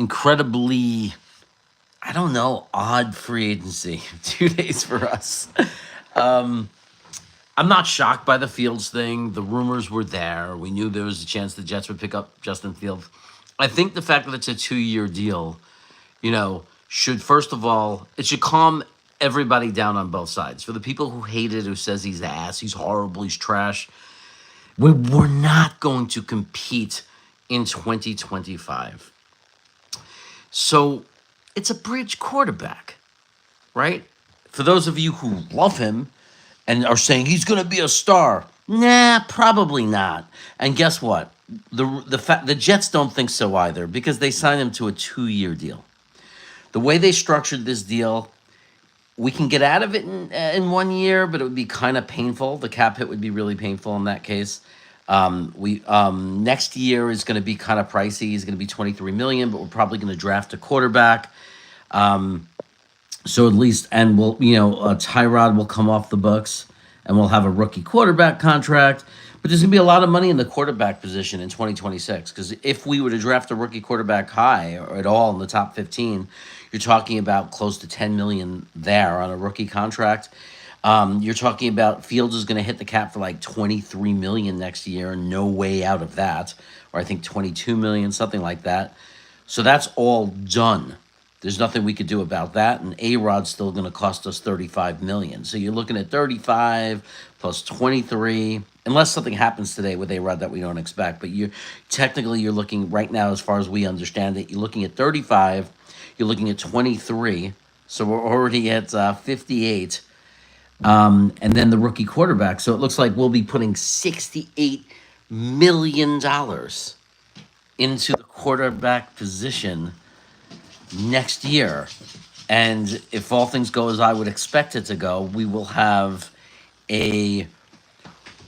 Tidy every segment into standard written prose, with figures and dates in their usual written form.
incredibly, I don't know, odd free agency. 2 days for us. I'm not shocked by the Fields thing. The rumors were there. We knew there was a chance the Jets would pick up Justin Fields. I think the fact that it's a 2 year deal, should first of all, it should calm everybody down on both sides. For the people who hate it, who says he's ass, he's horrible, he's trash, we're not going to compete in 2025. So it's a bridge quarterback, right? For those of you who love him and are saying he's going to be a star, nah, probably not. And guess what? The Jets don't think so either because they signed him to a 2 year deal. The way they structured this deal, we can get out of it in 1 year, but it would be kind of painful. The cap hit would be really painful in that case. We Next year is going to be kind of pricey. He's going to be 23 million, but we're probably going to draft a quarterback. So at least, and Tyrod will come off the books, and we'll have a rookie quarterback contract. But there's going to be a lot of money in the quarterback position in 2026 because if we were to draft a rookie quarterback high or at all in the top 15, you're talking about close to 10 million there on a rookie contract. You're talking about Fields is going to hit the cap for like 23 million next year, no way out of that, or I think 22 million, something like that. So that's all done. There's nothing we could do about that, and A-Rod's still going to cost us 35 million. So you're looking at 35 plus 23, unless something happens today with A-Rod that we don't expect. But you're looking right now, as far as we understand it, you're looking at 35. You're looking at 23. So we're already at 58. And then the rookie quarterback. So it looks like we'll be putting $68 million into the quarterback position next year. And if all things go as I would expect it to go, we will have a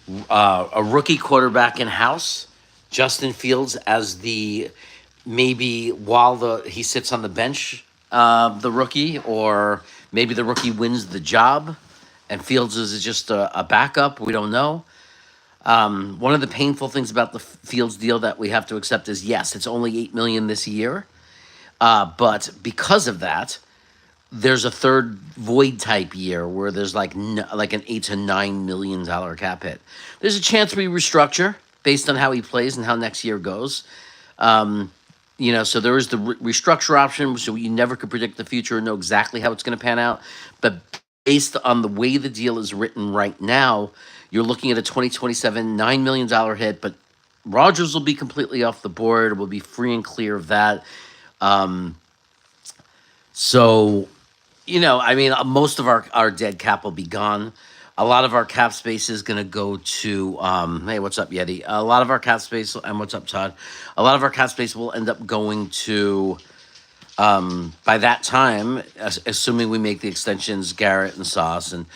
rookie quarterback in house, Justin Fields as the maybe while he sits on the bench, the rookie, or maybe the rookie wins the job and Fields is just a backup. We don't know. One of the painful things about the Fields deal that we have to accept is yes, it's only $8 million this year. But because of that, there's a third void type year where there's like an $8 to $9 million cap hit. There's a chance we restructure based on how he plays and how next year goes. So there is the restructure option, so you never could predict the future and know exactly how it's going to pan out. But based on the way the deal is written right now, you're looking at a 2027 $9 million hit, but Rodgers will be completely off the board. We'll be free and clear of that. So, most of our dead cap will be gone. A lot of our cap space is going to go to, hey, what's up, Yeti? A lot of our cap space, and what's up, Todd? A lot of our cap space will end up going to, by that time, assuming we make the extensions, Garrett and Sauce. And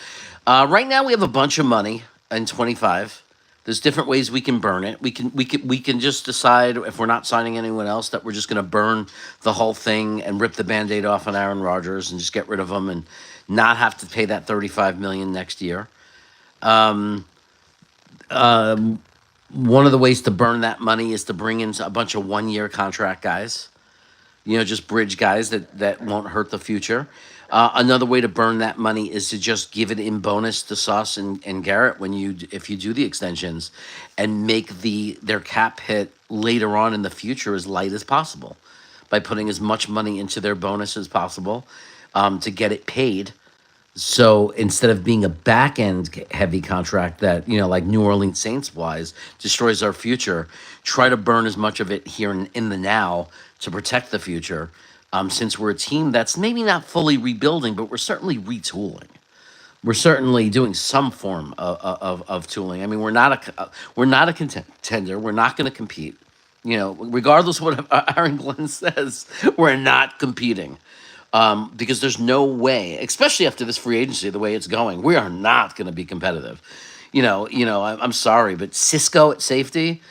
right now we have a bunch of money in 25. There's different ways we can burn it. We can just decide if we're not signing anyone else that we're just going to burn the whole thing and rip the Band-Aid off on Aaron Rodgers and just get rid of him and not have to pay that 35 million next year. One of the ways to burn that money is to bring in a bunch of 1 year contract guys. Just bridge guys that won't hurt the future. Another way to burn that money is to just give it in bonus to Sauce and Garrett if you do the extensions, and make their cap hit later on in the future as light as possible by putting as much money into their bonus as possible to get it paid. So instead of being a back end heavy contract that like New Orleans Saints wise destroys our future, try to burn as much of it here in the now to protect the future. Since we're a team that's maybe not fully rebuilding, but we're certainly retooling. We're certainly doing some form of tooling. I mean, we're not a contender. We're not going to compete. Regardless of what Aaron Glenn says, we're not competing because there's no way, especially after this free agency, the way it's going, we are not going to be competitive. I'm sorry, but Cisco at safety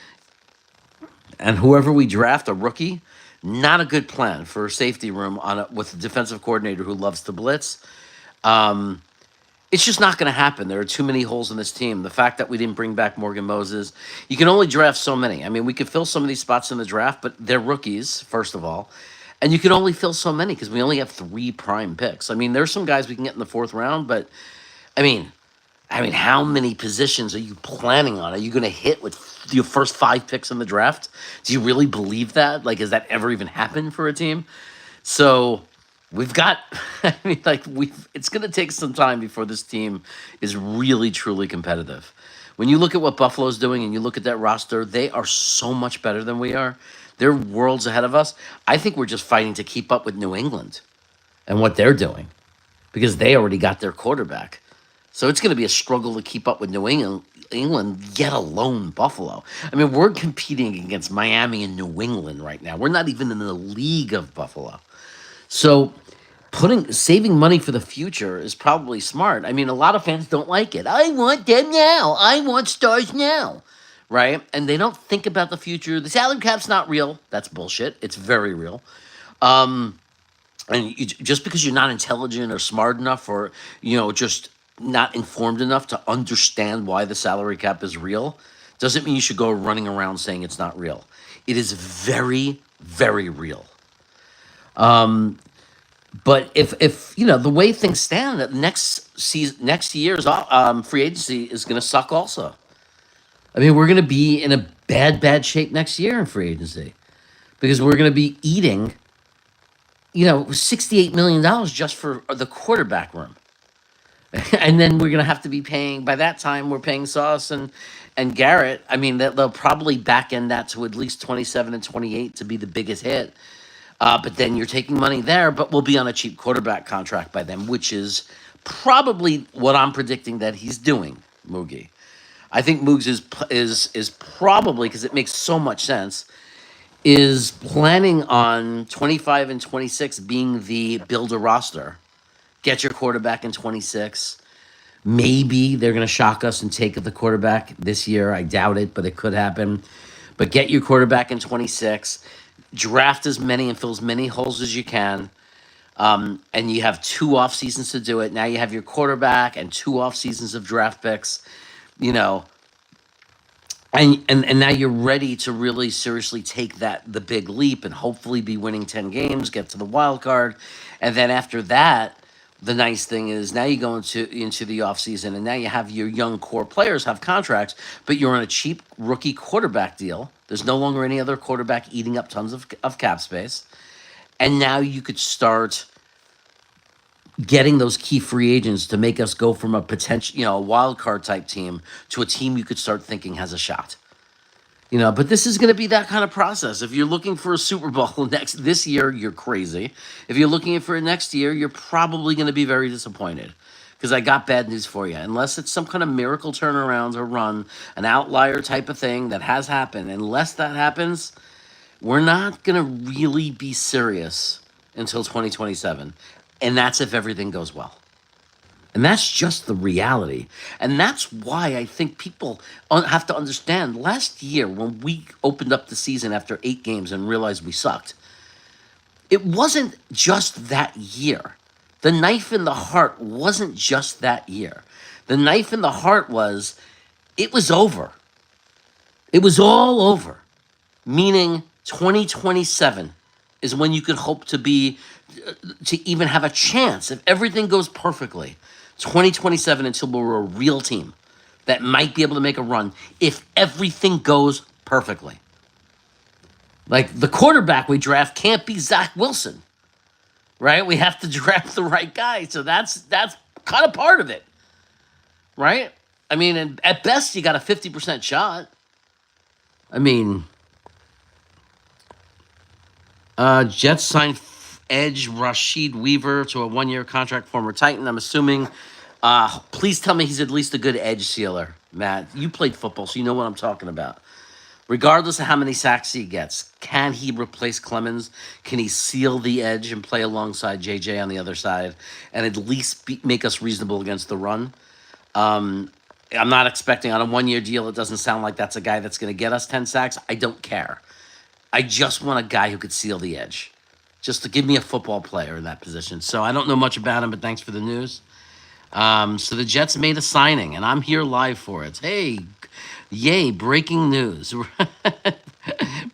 and whoever we draft, a rookie. Not a good plan for a safety room with a defensive coordinator who loves to blitz. It's just not going to happen. There are too many holes in this team. The fact that we didn't bring back Morgan Moses, you can only draft so many. I mean, we could fill some of these spots in the draft, but they're rookies, first of all. And you can only fill so many because we only have three prime picks. I mean, there's some guys we can get in the fourth round, but I mean, how many positions are you planning on? Are you going to hit with your first five picks in the draft? Do you really believe that? Like, has that ever even happened for a team? So we've got, I mean, like, it's going to take some time before this team is really, truly competitive. When you look at what Buffalo's doing and you look at that roster, they are so much better than we are. They're worlds ahead of us. I think we're just fighting to keep up with New England and what they're doing because they already got their quarterback. So it's going to be a struggle to keep up with England, yet alone Buffalo. I mean, we're competing against Miami and New England right now. We're not even in the league of Buffalo. So saving money for the future is probably smart. I mean, a lot of fans don't like it. I want them now. I want stars now. Right? And they don't think about the future. The salary cap's not real. That's bullshit. It's very real. And just because you're not intelligent or smart enough or, just not informed enough to understand why the salary cap is real doesn't mean you should go running around saying it's not real. It is very, very real. But if the way things stand, that next year's free agency is going to suck also. I mean, we're going to be in a bad shape next year in free agency because we're going to be eating, $68 million just for the quarterback room. And then we're going to have to be paying, by that time, we're paying Sauce and Garrett. I mean, they'll probably back end that to at least 27 and 28 to be the biggest hit. But then you're taking money there, but we'll be on a cheap quarterback contract by then, which is probably what I'm predicting that he's doing, Moogie. I think Moogs is probably, because it makes so much sense, is planning on 25 and 26 being the build a roster. Get your quarterback in 26. Maybe they're going to shock us and take the quarterback this year. I doubt it, but it could happen. But get your quarterback in 26. Draft as many and fill as many holes as you can. And you have 2 off seasons to do it. Now you have your quarterback and 2 off seasons of draft picks. And now you're ready to really seriously take the big leap and hopefully be winning 10 games, get to the wild card. And then after that, the nice thing is now you go into the offseason and now you have your young core players have contracts, but you're on a cheap rookie quarterback deal. There's no longer any other quarterback eating up tons of cap space. And now you could start getting those key free agents to make us go from a potential, a wild card type team to a team you could start thinking has a shot. But this is going to be that kind of process. If you're looking for a Super Bowl this year, you're crazy. If you're looking for it next year, you're probably going to be very disappointed. Because I got bad news for you. Unless it's some kind of miracle turnaround or run, an outlier type of thing that has happened, unless that happens, we're not going to really be serious until 2027. And that's if everything goes well. And that's just the reality. And that's why I think people have to understand. Last year, when we opened up the season after 8 games and realized we sucked, it wasn't just that year. The knife in the heart wasn't just that year. The knife in the heart was, it was over. It was all over. Meaning 2027 is when you could hope to even have a chance if everything goes perfectly. 2027 until we're a real team that might be able to make a run if everything goes perfectly. Like the quarterback we draft can't be Zach Wilson, right? We have to draft the right guy. So that's kind of part of it, right? I mean, and at best you got a 50% shot. I mean, Jets signed edge Rashid Weaver to a 1-year contract, former Titan. I'm assuming. Please tell me he's at least a good edge sealer, Matt. You played football, so you know what I'm talking about. Regardless of how many sacks he gets, can he replace Clemens? Can he seal the edge and play alongside JJ on the other side and at least make us reasonable against the run? I'm not expecting on a 1-year deal. It doesn't sound like that's a guy that's going to get us 10 sacks. I don't care. I just want a guy who could seal the edge. Just to give me a football player in that position. So I don't know much about him, but thanks for the news. So the Jets made a signing, and I'm here live for it. Hey, yay, breaking news.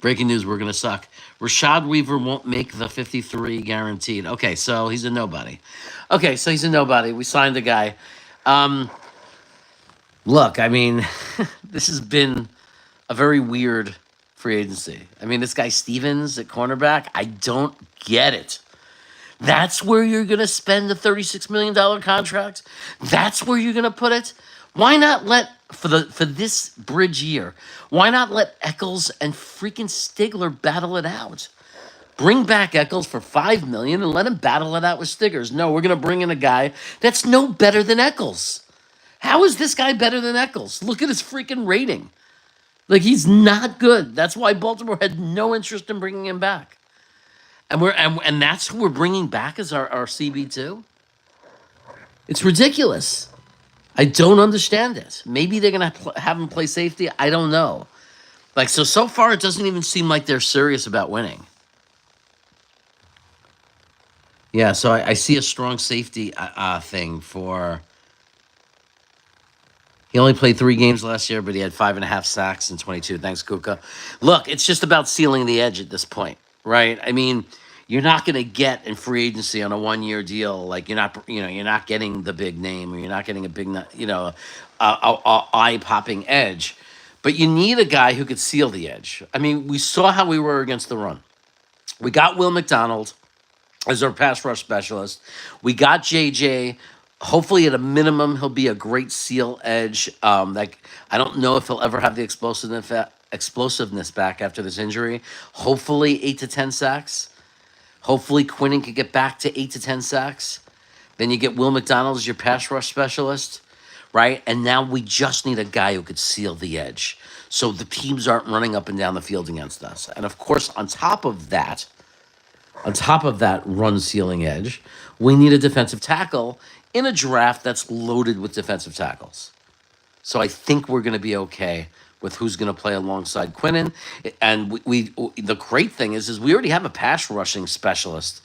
Breaking news, we're going to suck. Rashad Weaver won't make the 53 guaranteed. Okay, so he's a nobody. Okay, so he's a nobody. We signed the guy. Um, Look, I mean, this has been a very weird free agency. I mean, this guy Stevens at cornerback, I don't get it. That's where you're going to spend the $36 million contract? That's where you're going to put it? Why not let for this bridge year? Why not let Eccles and freaking Stigler battle it out? Bring back Eccles for $5 million and let him battle it out with Stiggers. No, we're going to bring in a guy that's no better than Eccles. How is this guy better than Eccles? Look at his freaking rating. Like, he's not good. That's why Baltimore had no interest in bringing him back. And that's who we're bringing back as our CB2? It's ridiculous. I don't understand it. Maybe they're going to have him play safety. I don't know. Like, so far, it doesn't even seem like they're serious about winning. Yeah, so I see a strong safety thing for... He only played 3 games last year, but he had 5.5 sacks in 22. Thanks, Kuka. Look, it's just about sealing the edge at this point, right? I mean, you're not going to get in free agency on a 1-year deal. Like, you're not getting the big name, or you're not getting a big, eye-popping edge. But you need a guy who could seal the edge. I mean, we saw how we were against the run. We got Will McDonald as our pass rush specialist. We got JJ. Hopefully, at a minimum, he'll be a great seal edge. Like, I don't know if he'll ever have the explosiveness back after this injury. Hopefully, 8 to 10 sacks. Hopefully, Quinnen could get back to 8 to 10 sacks. Then you get Will McDonald as your pass rush specialist, right? And now we just need a guy who could seal the edge, so the teams aren't running up and down the field against us. And of course, on top of that run sealing edge, we need a defensive tackle in a draft that's loaded with defensive tackles. So I think we're going to be okay with who's going to play alongside Quinnen. And we the great thing is we already have a pass rushing specialist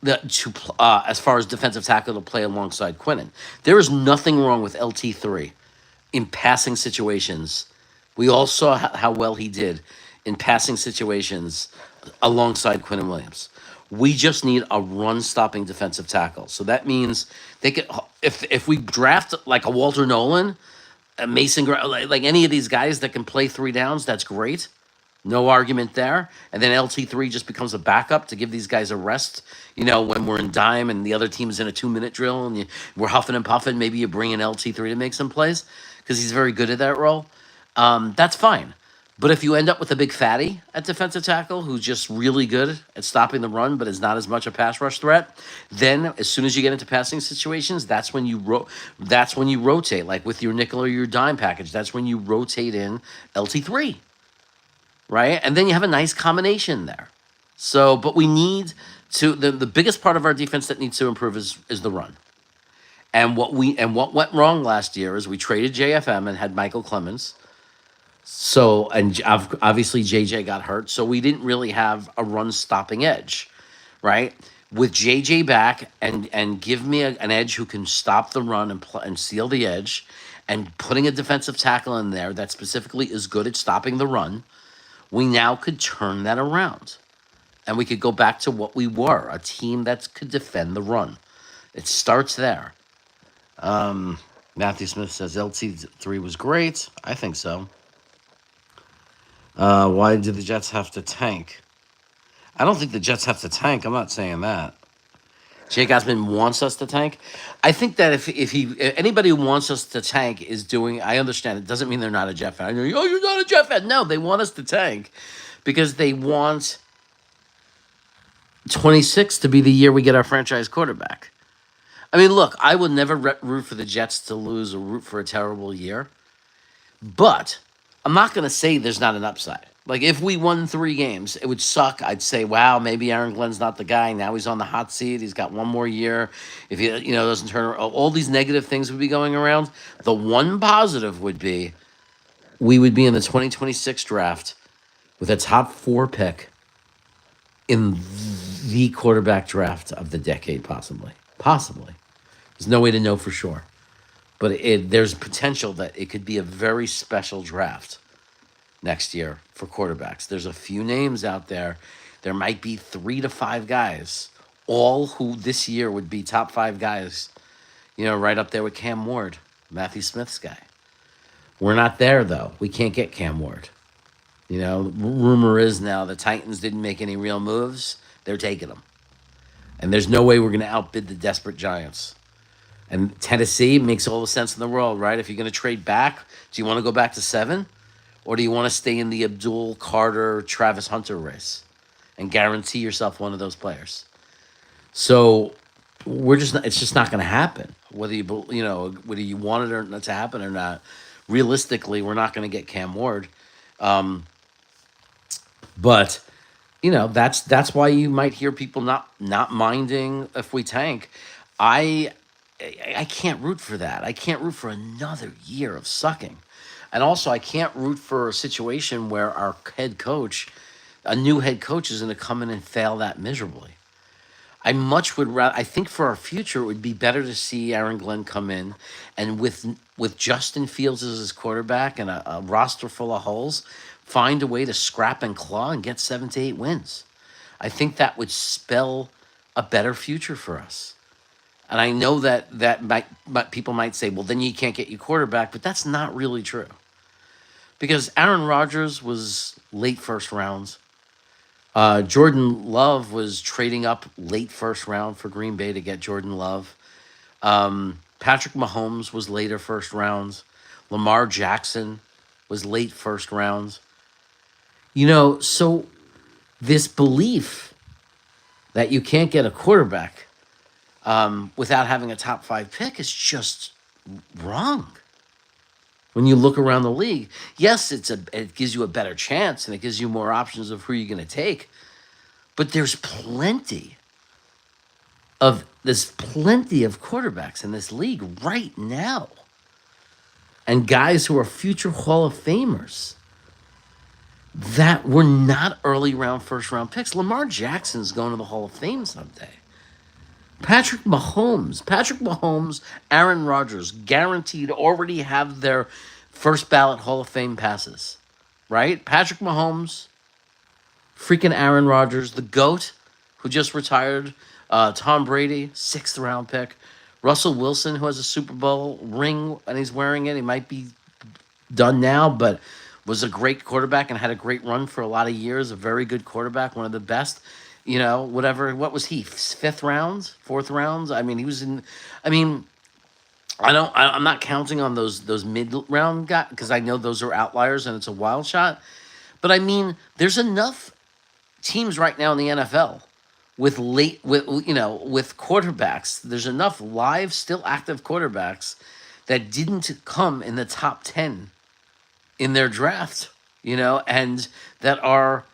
as far as defensive tackle to play alongside Quinnen. There is nothing wrong with LT3 in passing situations. We all saw how well he did in passing situations alongside Quinnen Williams. We just need a run-stopping defensive tackle. So that means they could, if we draft like a Walter Nolan, a Mason, like any of these guys that can play 3 downs, that's great. No argument there. And then LT3 just becomes a backup to give these guys a rest. When we're in dime and the other team's in a 2-minute drill and we're huffing and puffing, maybe you bring in LT3 to make some plays because he's very good at that role. That's fine. But if you end up with a big fatty at defensive tackle who's just really good at stopping the run but is not as much a pass rush threat, then as soon as you get into passing situations, that's when you rotate, like with your nickel or your dime package. That's when you rotate in LT3, right? And then you have a nice combination there. So, but we need to the biggest part of our defense that needs to improve is the run. And what went wrong last year is we traded JFM and had Michael Clemens. So, and obviously JJ got hurt, so we didn't really have a run-stopping edge, right? With JJ back and give me an edge who can stop the run and seal the edge, and putting a defensive tackle in there that specifically is good at stopping the run, we now could turn that around. And we could go back to what we were, a team that could defend the run. It starts there. Matthew Smith says LT3 was great. I think so. Why do the Jets have to tank? I don't think the Jets have to tank. I'm not saying that. Jake Osmond wants us to tank. I think that if anybody who wants us to tank is doing, I understand it doesn't mean they're not a Jet fan. I know, oh, you're not a Jet fan. No, they want us to tank because they want 26 to be the year we get our franchise quarterback. I mean, look, I would never root for the Jets to lose or root for a terrible year, but I'm not going to say there's not an upside. Like, if we won 3 games, it would suck. I'd say, wow, maybe Aaron Glenn's not the guy. Now he's on the hot seat. He's got 1 more year. If he, doesn't turn around, all these negative things would be going around. The one positive would be we would be in the 2026 draft with a top 4 pick in the quarterback draft of the decade, possibly. Possibly. There's no way to know for sure. But there's potential that it could be a very special draft. next year for quarterbacks. There's a few names out there. There might be 3 to 5 guys, all who this year would be top 5 guys, right up there with Cam Ward, Matthew Smith's guy. We're not there, though. We can't get Cam Ward. Rumor is now the Titans didn't make any real moves. They're taking them. And there's no way we're going to outbid the desperate Giants. And Tennessee makes all the sense in the world, right? If you're going to trade back, do you want to go back to 7? Or do you want to stay in the Abdul Carter, Travis Hunter race and guarantee yourself one of those players? So it's just not going to happen. Whether whether you want it or not to happen or not, realistically, we're not going to get Cam Ward. But that's why you might hear people not minding if we tank. I I can't root for that. I can't root for another year of sucking. And also, I can't root for a situation where our head coach, a new head coach, is going to come in and fail that miserably. I much would rather. I think for our future, it would be better to see Aaron Glenn come in, and with Justin Fields as his quarterback and a roster full of holes, find a way to scrap and claw and get 7 to 8 wins. I think that would spell a better future for us. And I know that people might say, well, then you can't get your quarterback, but that's not really true. Because Aaron Rodgers was late first rounds. Jordan Love was trading up late first round for Green Bay to get Jordan Love. Patrick Mahomes was later first rounds. Lamar Jackson was late first rounds. So this belief that you can't get a quarterback without having a top 5 pick is just wrong. When you look around the league, yes, it gives you a better chance and it gives you more options of who you're going to take. But there's plenty of quarterbacks in this league right now, and guys who are future Hall of Famers that were not early round, first round picks. Lamar Jackson's going to the Hall of Fame someday. Patrick Mahomes, Aaron Rodgers, guaranteed already have their first ballot Hall of Fame passes, right? Patrick Mahomes, freaking Aaron Rodgers, the GOAT, who just retired, Tom Brady, 6th round pick, Russell Wilson, who has a Super Bowl ring and he's wearing it. He might be done now, but was a great quarterback and had a great run for a lot of years, a very good quarterback, one of the best. What was he? 5th rounds, 4th rounds? I mean, he was in. I mean, I'm not counting on those mid round guys because I know those are outliers and it's a wild shot. But I mean, there's enough teams right now in the NFL with quarterbacks. There's enough live, still active quarterbacks that didn't come in the top 10 in their draft. And that are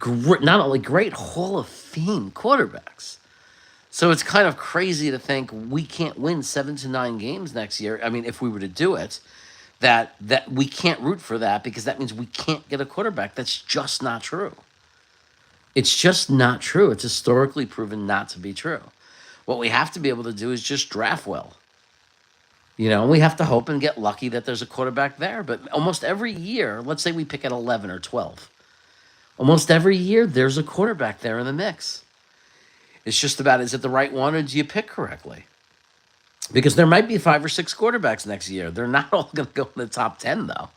not only great Hall of Fame quarterbacks. So it's kind of crazy to think we can't win 7 to 9 games next year. I mean, if we were to do it, that we can't root for that because that means we can't get a quarterback. That's just not true. It's just not true. It's historically proven not to be true. What we have to be able to do is just draft well. We have to hope and get lucky that there's a quarterback there. But almost every year, let's say we pick at 11 or 12. Almost every year, there's a quarterback there in the mix. It's just about, is it the right one or do you pick correctly? Because there might be 5 or 6 quarterbacks next year. They're not all going to go in the top 10, though.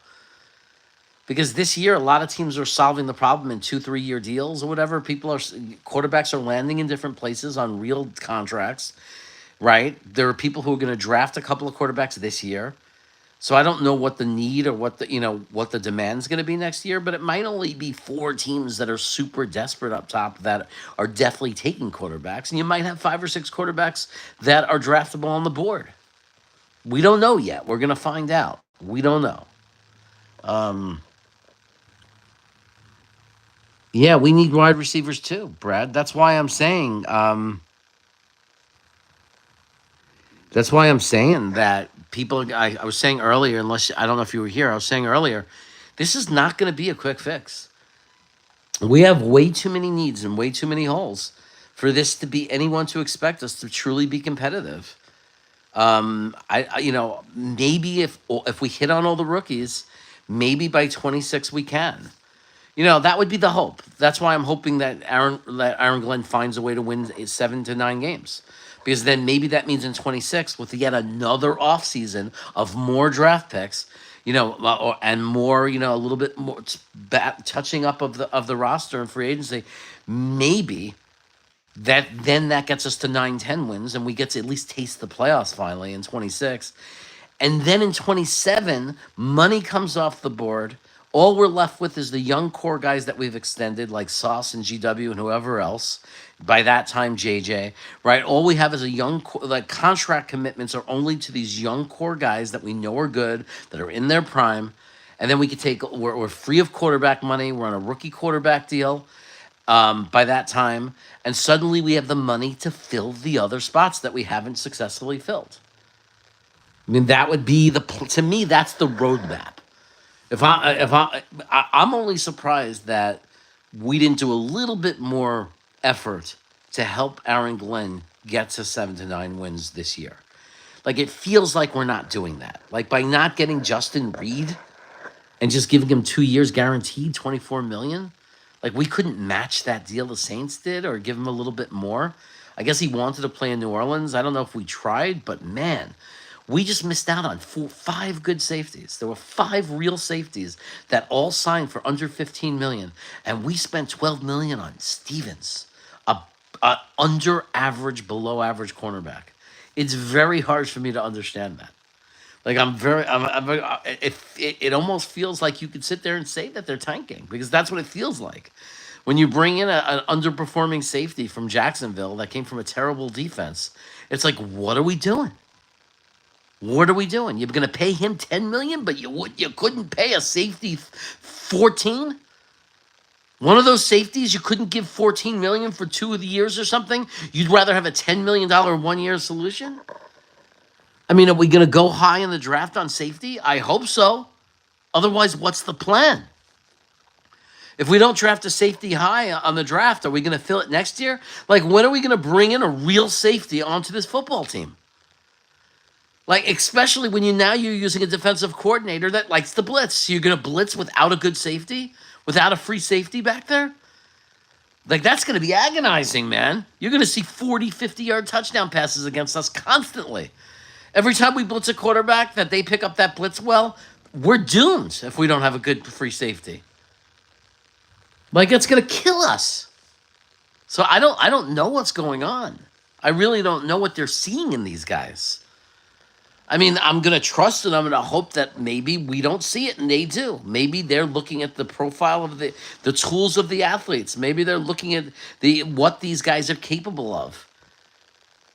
Because this year, a lot of teams are solving the problem in 2-3 year deals or whatever. Quarterbacks are landing in different places on real contracts, right? There are people who are going to draft a couple of quarterbacks this year. So I don't know what the need or what the demand is going to be next year, but it might only be 4 teams that are super desperate up top that are definitely taking quarterbacks, and you might have 5 or 6 quarterbacks that are draftable on the board. We don't know yet. We're going to find out. We don't know. Yeah, we need wide receivers too, Brad. That's why I'm saying. That's why I'm saying that people. I was saying earlier, unless I don't know if you were here. I was saying earlier, this is not going to be a quick fix. We have way too many needs and way too many holes for this to be anyone to expect us to truly be competitive. Maybe if we hit on all the rookies, maybe by 26 we can. That would be the hope. That's why I'm hoping that Aaron Glenn finds a way to win 7 to 9 games. Because then maybe that means in 26, with yet another offseason of more draft picks, and more, a little bit more touching up of the roster and free agency, maybe that gets us to 9, 10 wins, and we get to at least taste the playoffs finally in 26. And then in 27, money comes off the board. All we're left with is the young core guys that we've extended, like Sauce and GW and whoever else. By that time, JJ, right? All we have is a young core, like contract commitments are only to these young core guys that we know are good, that are in their prime. And then we could we're free of quarterback money. We're on a rookie quarterback deal by that time. And suddenly we have the money to fill the other spots that we haven't successfully filled. I mean, that would be to me, that's the roadmap. I'm only surprised that we didn't do a little bit more effort to help Aaron Glenn get to 7 to 9 wins this year. Like, it feels like we're not doing that. Like, by not getting Justin Reed and just giving him 2 years guaranteed, 24 million. Like, we couldn't match that deal the Saints did or give him a little bit more. I guess he wanted to play in New Orleans. I don't know if we tried, but man, we just missed out on 5 good safeties. There were 5 real safeties that all signed for under 15 million, and we spent 12 million on Stevens, a under average, below average cornerback. It's very hard for me to understand that. Like, it almost feels like you could sit there and say that they're tanking, because that's what it feels like. When you bring in an underperforming safety from Jacksonville that came from a terrible defense, it's like, what are we doing? What are we doing? You're going to pay him 10 million, but you couldn't pay a safety 14? One of those safeties you couldn't give 14 million for 2 of the years or something? You'd rather have a $10 million 1-year solution? I mean, are we going to go high in the draft on safety? I hope so. Otherwise, what's the plan? If we don't draft a safety high on the draft, are we going to fill it next year? Like, when are we going to bring in a real safety onto this football team? Like, especially when you're using a defensive coordinator that likes to blitz. So you're going to blitz without a good safety? Without a free safety back there? Like, that's going to be agonizing, man. You're going to see 40, 50-yard touchdown passes against us constantly. Every time we blitz a quarterback that they pick up that blitz well, we're doomed if we don't have a good free safety. Like, it's going to kill us. So I don't know what's going on. I really don't know what they're seeing in these guys. I mean, I'm going to trust and I'm going to hope that maybe we don't see it and they do. Maybe they're looking at the profile of the tools of the athletes. Maybe they're looking at what these guys are capable of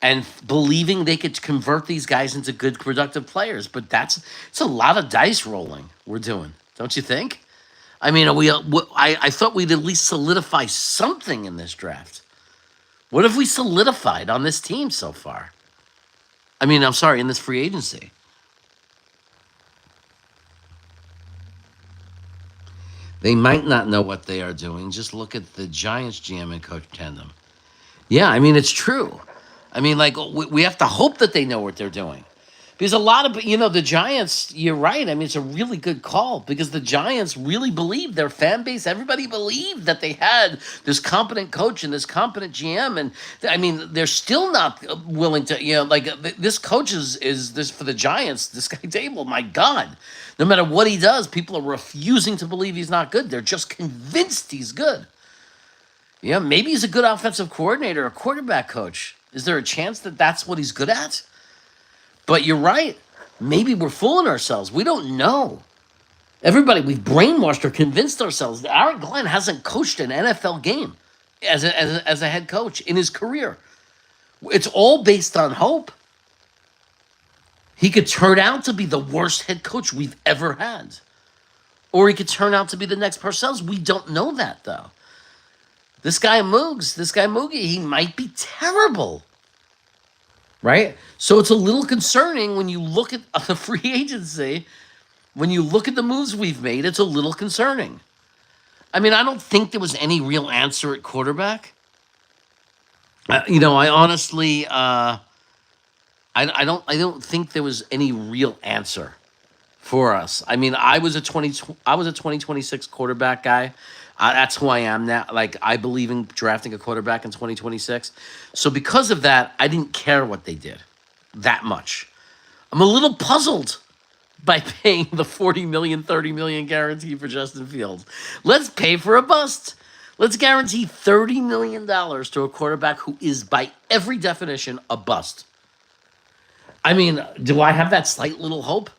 and believing they could convert these guys into good, productive players. But it's a lot of dice rolling we're doing, don't you think? I mean, I thought we'd at least solidify something in this draft. What have we solidified on this team so far? I mean, I'm sorry, in this free agency. They might not know what they are doing. Just look at the Giants GM and coach tandem. Yeah, I mean, it's true. I mean, like, we have to hope that they know what they're doing. Because a lot of, the Giants, you're right. I mean, it's a really good call because the Giants really believed, their fan base, everybody believed that they had this competent coach and this competent GM. And I mean, they're still not willing to, this coach is this for the Giants, this guy Dable, my God. No matter what he does, people are refusing to believe he's not good. They're just convinced he's good. Yeah, maybe he's a good offensive coordinator, a quarterback coach. Is there a chance that that's what he's good at? But you're right. Maybe we're fooling ourselves. We don't know. We've brainwashed or convinced ourselves that Aaron Glenn hasn't coached an NFL game as a head coach in his career. It's all based on hope. He could turn out to be the worst head coach we've ever had. Or he could turn out to be the next Parcells. We don't know that, though. This guy Moogie, he might be terrible. Right? So it's a little concerning when you look at the free agency. When you look at the moves we've made, it's a little concerning. I mean, I don't think there was any real answer at quarterback. I honestly, I don't think there was any real answer. for us. I mean, I was a 2026 quarterback guy. That's who I am now. Like, I believe in drafting a quarterback in 2026. So because of that, I didn't care what they did that much. I'm a little puzzled by paying the 40 million, 30 million guarantee for Justin Fields. Let's pay for a bust. Let's guarantee $30 million to a quarterback who is, by every definition, a bust. I mean, do I have that slight little hope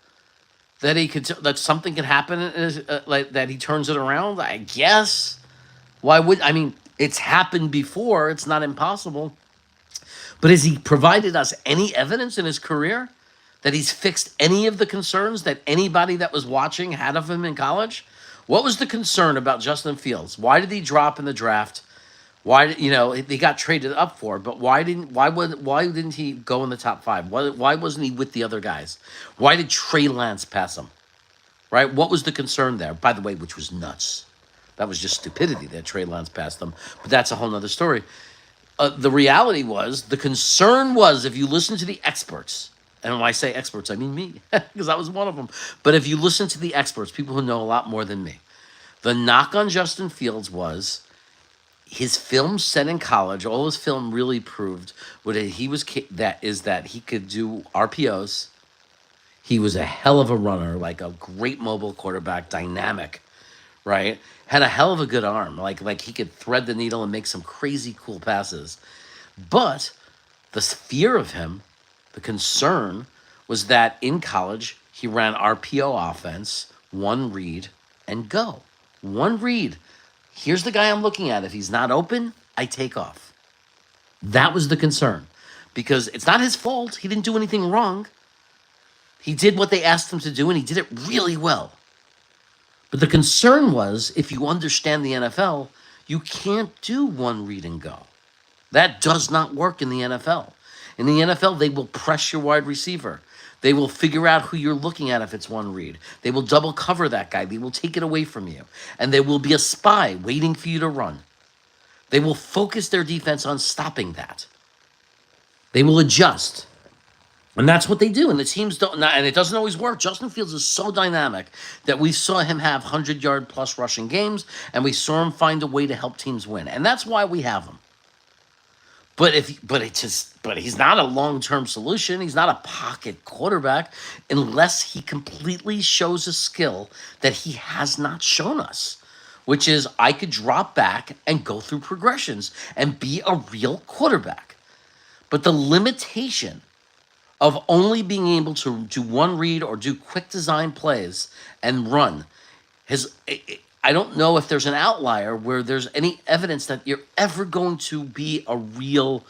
that that something could happen, like that he turns it around? I guess. Why would I mean? It's happened before. It's not impossible. But has he provided us any evidence in his career that he's fixed any of the concerns that anybody that was watching had of him in college? What was the concern about Justin Fields? Why did he drop in the draft? He got traded up for, but why didn't he go in the top five? Why wasn't he with the other guys? Why did Trey Lance pass him? Right? What was the concern there? By the way, which was nuts. That was just stupidity that Trey Lance passed them. But that's a whole nother story. The reality was, the concern was, if you listen to the experts, and when I say experts, I mean me, because I was one of them. But if you listen to the experts, people who know a lot more than me, the knock on Justin Fields was his film set in college. All his film really proved what he was that he could do RPOs. He was a hell of a runner, like a great mobile quarterback, dynamic, right? Had a hell of a good arm, like he could thread the needle and make some crazy cool passes. But the fear of him, the concern, was that in college he ran RPO offense, one read and go. One read. Here's the guy I'm looking at. If he's not open, I take off. That was the concern, because it's not his fault. He didn't do anything wrong. He did what they asked him to do, and he did it really well. But the concern was, if you understand the NFL, you can't do one read and go. That does not work in the NFL. In the NFL, they will press your wide receiver. They will figure out who you're looking at if it's one read. They will double cover that guy. They will take it away from you. And there will be a spy waiting for you to run. They will focus their defense on stopping that. They will adjust. And that's what they do. And the teams don't, and it doesn't always work. Justin Fields is so dynamic that we saw him have 100-yard plus rushing games, and we saw him find a way to help teams win. And that's why we have him. But he's not a long-term solution. He's not a pocket quarterback unless he completely shows a skill that he has not shown us, which is, I could drop back and go through progressions and be a real quarterback. But the limitation of only being able to do one read or do quick design plays and run I don't know if there's an outlier where there's any evidence that you're ever going to be a real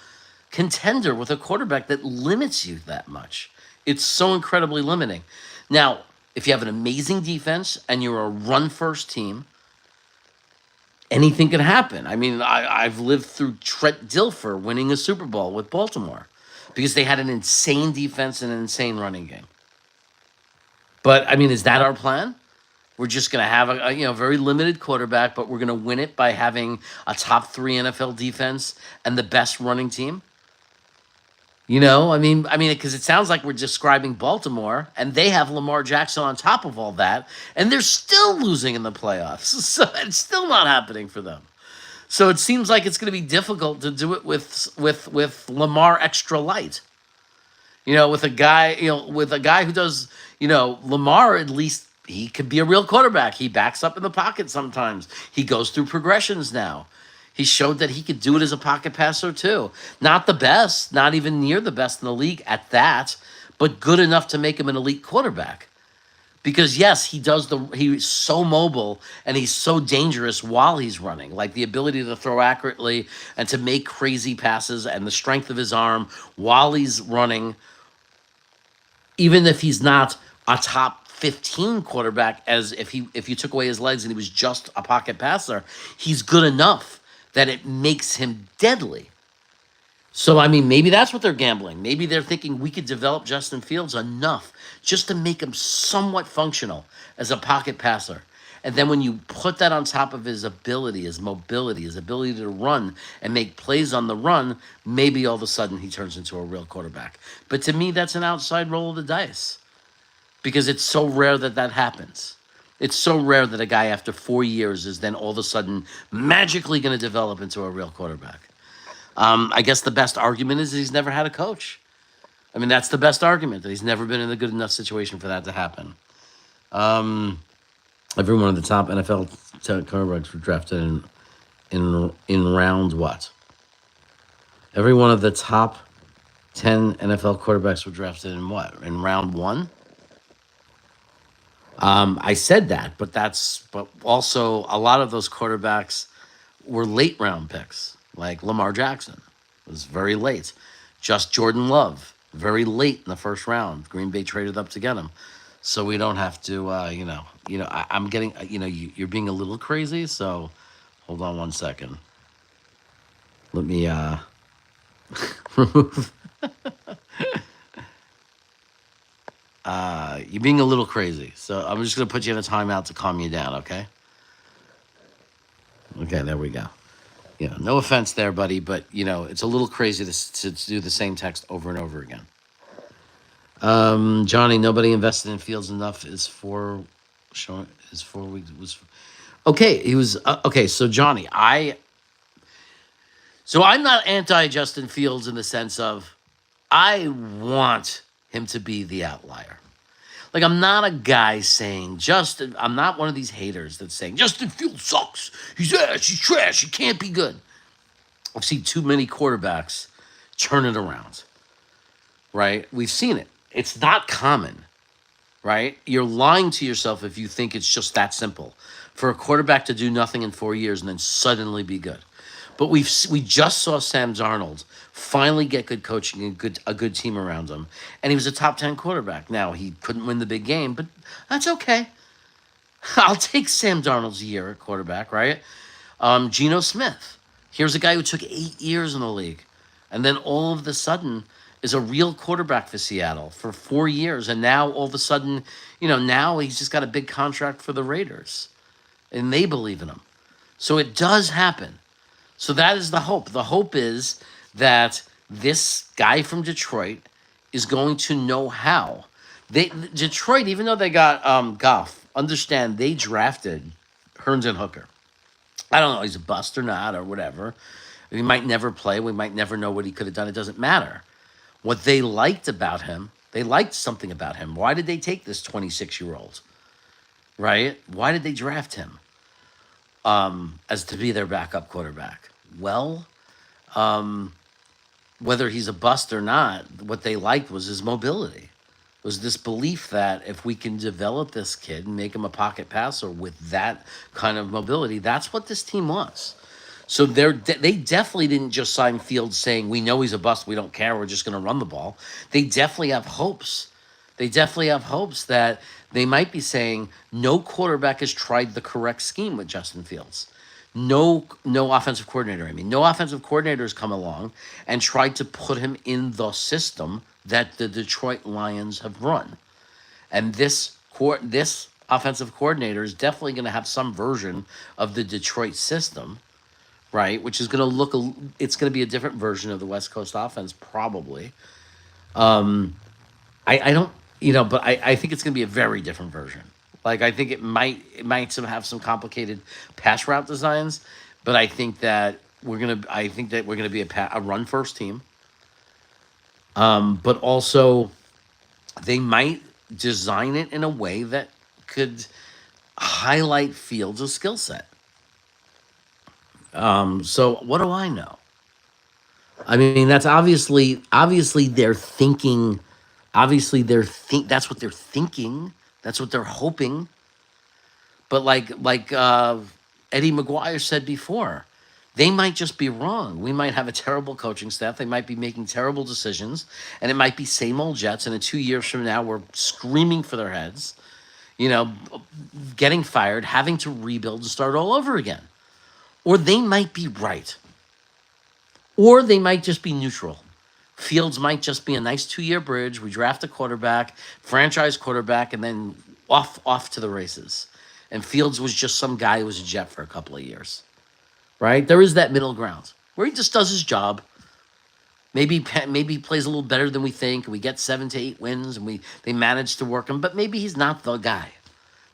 contender with a quarterback that limits you that much. It's so incredibly limiting. Now, if you have an amazing defense and you're a run-first team, anything can happen. I mean, I've lived through Trent Dilfer winning a Super Bowl with Baltimore because they had an insane defense and an insane running game. But, I mean, is that our plan? We're just going to have a very limited quarterback, but we're going to win it by having a top 3 NFL defense and the best running team. I mean, because it sounds like we're describing Baltimore, and they have Lamar Jackson on top of all that, and they're still losing in the playoffs. So it's still not happening for them. So it seems like it's going to be difficult to do it with Lamar extra light. With a guy who does, Lamar, at least he could be a real quarterback. He backs up in the pocket sometimes. He goes through progressions now. He showed that he could do it as a pocket passer too. Not the best, not even near the best in the league at that, but good enough to make him an elite quarterback. Because yes, he's so mobile and he's so dangerous while he's running. Like the ability to throw accurately and to make crazy passes and the strength of his arm while he's running. Even if he's not a top 15 quarterback, as if you took away his legs and he was just a pocket passer, he's good enough that it makes him deadly. So, I mean, maybe that's what they're gambling. Maybe they're thinking we could develop Justin Fields enough just to make him somewhat functional as a pocket passer. And then when you put that on top of his ability, his mobility, his ability to run and make plays on the run, maybe all of a sudden he turns into a real quarterback. But to me, that's an outside roll of the dice. because it's so rare that that happens. It's so rare that a guy after 4 years is then all of a sudden magically going to develop into a real quarterback. I guess the best argument is he's never had a coach. I mean, that's the best argument, that he's never been in a good enough situation for that to happen. Every one of the top NFL quarterbacks were drafted in round what? Every one of the top 10 NFL quarterbacks were drafted in what? In round one? I said that, but also a lot of those quarterbacks were late round picks, like Lamar Jackson was very late. Just Jordan Love, very late in the first round. Green Bay traded up to get him. So we don't have to, I'm getting, you're being a little crazy. So hold on one second. Let me remove. You're being a little crazy. So I'm just going to put you in a timeout to calm you down, okay? Okay, there we go. Yeah, no offense there, buddy, but, it's a little crazy to do the same text over and over again. Johnny, nobody invested in Fields enough is 4 weeks. Okay, he was, okay, so Johnny, I'm not anti Justin Fields in the sense of I want him to be the outlier. Like, I'm not a guy saying I'm not one of these haters that's saying Justin Fields sucks. He's ass. He's trash. He can't be good. I've seen too many quarterbacks turn it around, right? We've seen it. It's not common, right? You're lying to yourself if you think it's just that simple for a quarterback to do nothing in 4 years and then suddenly be good. But we just saw Sam Darnold finally get good coaching and a good team around him, and he was a top 10 quarterback. Now he couldn't win the big game, but that's okay. I'll take Sam Darnold's year at quarterback, right? Geno Smith. Here's a guy who took 8 years in the league, and then all of a sudden is a real quarterback for Seattle for 4 years, and now all of a sudden, now he's just got a big contract for the Raiders, and they believe in him. So it does happen. So that is the hope. The hope is that this guy from Detroit is going to know how. Detroit, even though they got Goff, understand they drafted Hearns and Hooker. I don't know, he's a bust or not or whatever. He might never play. We might never know what he could have done. It doesn't matter. What they liked about him, they liked something about him. Why did they take this 26-year-old? Right? Why did they draft him as to be their backup quarterback? Well, whether he's a bust or not, what they liked was his mobility. Was this belief that if we can develop this kid and make him a pocket passer with that kind of mobility, that's what this team wants. So they definitely didn't just sign Fields saying, we know he's a bust, we don't care, we're just going to run the ball. They definitely have hopes. They definitely have hopes that they might be saying, no quarterback has tried the correct scheme with Justin Fields. No offensive coordinator. No offensive coordinator has come along and tried to put him in the system that the Detroit Lions have run. And this offensive coordinator is definitely going to have some version of the Detroit system, right? Which is going to it's going to be a different version of the West Coast offense, probably. I don't, but I think it's going to be a very different version. Like, I think it might have some complicated pass route designs, but I think that we're gonna be a run first team. But also, they might design it in a way that could highlight Fields' skill set. So what do I know? I mean, that's obviously they're thinking. That's what they're thinking. That's what they're hoping. But like Eddie McGuire said before, they might just be wrong. We might have a terrible coaching staff. They might be making terrible decisions, and it might be same old Jets. And in 2 years from now, we're screaming for their heads, getting fired, having to rebuild and start all over again. Or they might be right. Or they might just be neutral. Fields might just be a nice 2-year bridge. We draft a quarterback, franchise quarterback, and then off to the races. And Fields was just some guy who was a Jet for a couple of years, right? There is that middle ground where he just does his job, Maybe he plays a little better than we think. We get 7 to 8 wins, and they manage to work him. But maybe he's not the guy.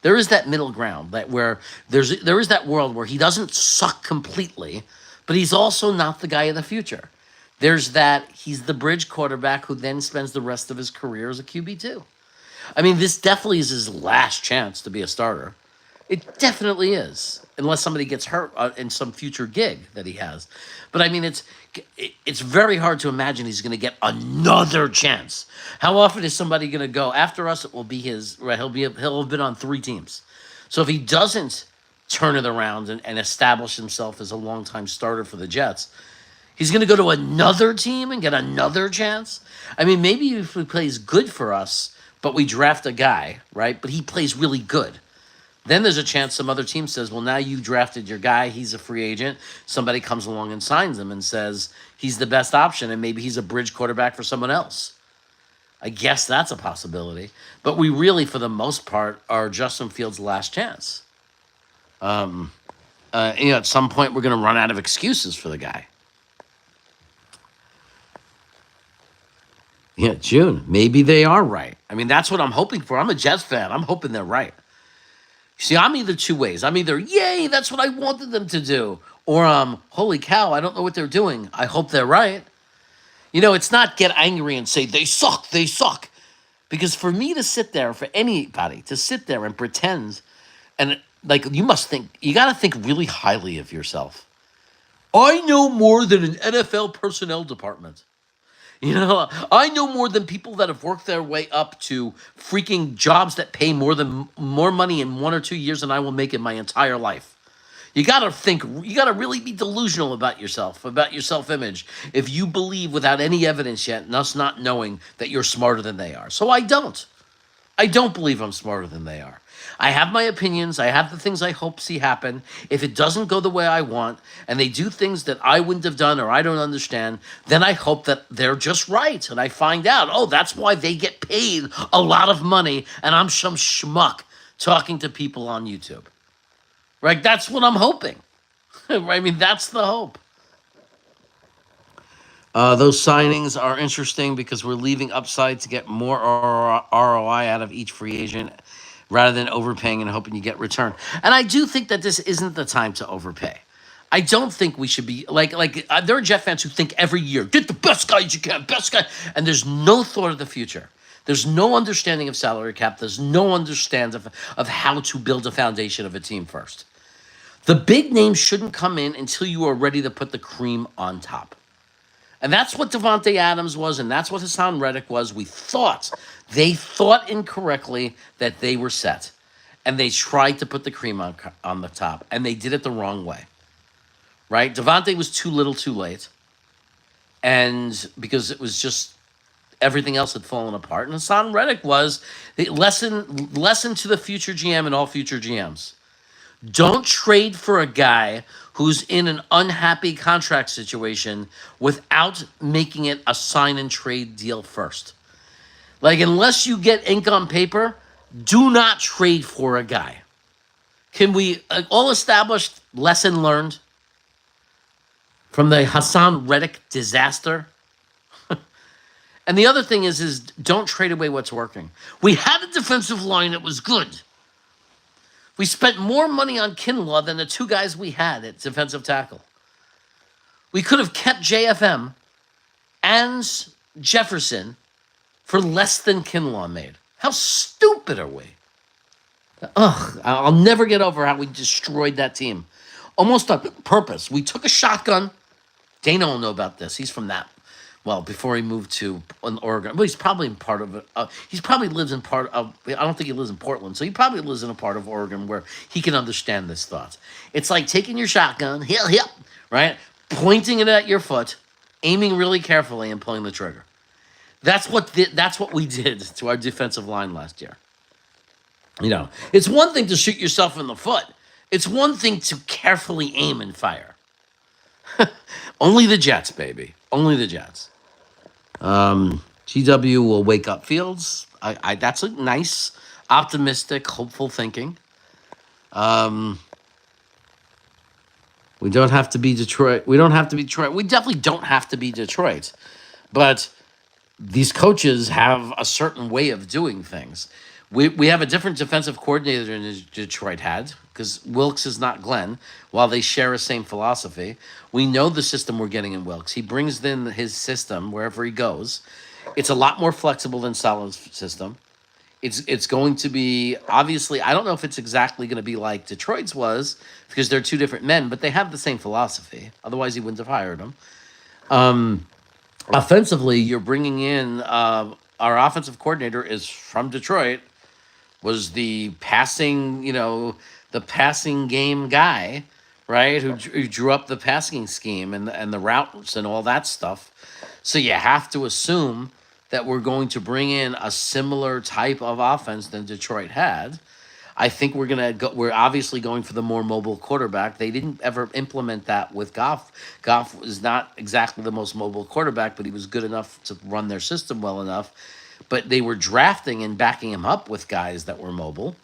There is that middle ground that where there is that world where he doesn't suck completely, but he's also not the guy of the future. There's that he's the bridge quarterback who then spends the rest of his career as a QB2. I mean, this definitely is his last chance to be a starter. It definitely is, unless somebody gets hurt in some future gig that he has. But I mean, it's very hard to imagine he's going to get another chance. How often is somebody going to go after us? It will be his. Right, he'll have been on 3 teams. So if he doesn't turn it around and establish himself as a longtime starter for the Jets, he's going to go to another team and get another chance. I mean, maybe if he plays good for us, but we draft a guy, right? But he plays really good. Then there's a chance some other team says, well, now you drafted your guy. He's a free agent. Somebody comes along and signs him and says he's the best option, and maybe he's a bridge quarterback for someone else. I guess that's a possibility. But we really, for the most part, are Justin Fields' last chance. At some point, we're going to run out of excuses for the guy. Yeah, June. Maybe they are right. I mean, that's what I'm hoping for. I'm a Jets fan. I'm hoping they're right. See, I'm either two ways. I'm either, yay, that's what I wanted them to do, or holy cow, I don't know what they're doing. I hope they're right. It's not get angry and say, they suck, they suck. Because for me to sit there, for anybody to sit there and pretend, and like you got to think really highly of yourself. I know more than an NFL personnel department. I know more than people that have worked their way up to freaking jobs that pay more money in 1 or 2 years than I will make in my entire life. You got to really be delusional about yourself, about your self-image, if you believe without any evidence yet, and us not knowing that you're smarter than they are. So I don't. I don't believe I'm smarter than they are. I have my opinions. I have the things I hope see happen. If it doesn't go the way I want, and they do things that I wouldn't have done or I don't understand, then I hope that they're just right. And I find out, oh, that's why they get paid a lot of money, and I'm some schmuck talking to people on YouTube. Right? That's what I'm hoping. I mean, that's the hope. Those signings are interesting because we're leaving upside to get more ROI out of each free agent rather than overpaying and hoping you get return. And I do think that this isn't the time to overpay. I don't think we should be like there are Jet fans who think every year, get the best guys you can, best guy. And there's no thought of the future. There's no understanding of salary cap. There's no understanding of how to build a foundation of a team first. The big names shouldn't come in until you are ready to put the cream on top. And that's what Devontae Adams was, and that's what Hassan Reddick was. They thought incorrectly that they were set. And they tried to put the cream on the top, and they did it the wrong way. Right? Devontae was too little too late. And because it was just everything else had fallen apart. And Hassan Reddick was the lesson to the future GM and all future GMs. Don't trade for a guy who's in an unhappy contract situation without making it a sign and trade deal first. Like, unless you get ink on paper, do not trade for a guy. Can we all establish lesson learned from the Hassan Reddick disaster? And the other thing is don't trade away what's working. We had a defensive line that was good. We spent more money on Kinlaw than the 2 guys we had at defensive tackle. We could have kept JFM and Jefferson for less than Kinlaw made. How stupid are we? I'll never get over how we destroyed that team. Almost on purpose. We took a shotgun. Dana will know about this. He's from that. Well, before he moved to Oregon. Well, he's probably part of it. He probably lives in part of, I don't think he lives in Portland, so he probably lives in a part of Oregon where he can understand this thought. It's like taking your shotgun, right? Pointing it at your foot, aiming really carefully, and pulling the trigger. That's what we did to our defensive line last year. It's one thing to shoot yourself in the foot. It's one thing to carefully aim and fire. Only the Jets, baby. Only the Jets. GW will wake up Fields. That's a nice, optimistic, hopeful thinking. We don't have to be Detroit. We don't have to be Detroit. We definitely don't have to be Detroit. But these coaches have a certain way of doing things. We have a different defensive coordinator than Detroit had because Wilkes is not Glenn. While they share a same philosophy, we know the system we're getting in Wilkes. He brings in his system wherever he goes. It's a lot more flexible than Saleh's system. It's going to be obviously. I don't know if it's exactly going to be like Detroit's was because they're two different men, but they have the same philosophy. Otherwise, he wouldn't have hired them. Offensively, you're bringing in our offensive coordinator is from Detroit, was the passing, the passing game guy, right? Who drew up the passing scheme and the routes and all that stuff. So you have to assume that we're going to bring in a similar type of offense than Detroit had. I think we're gonna go. We're obviously going for the more mobile quarterback. They didn't ever implement that with Goff. Goff is not exactly the most mobile quarterback, but he was good enough to run their system well enough. But they were drafting and backing him up with guys that were mobile.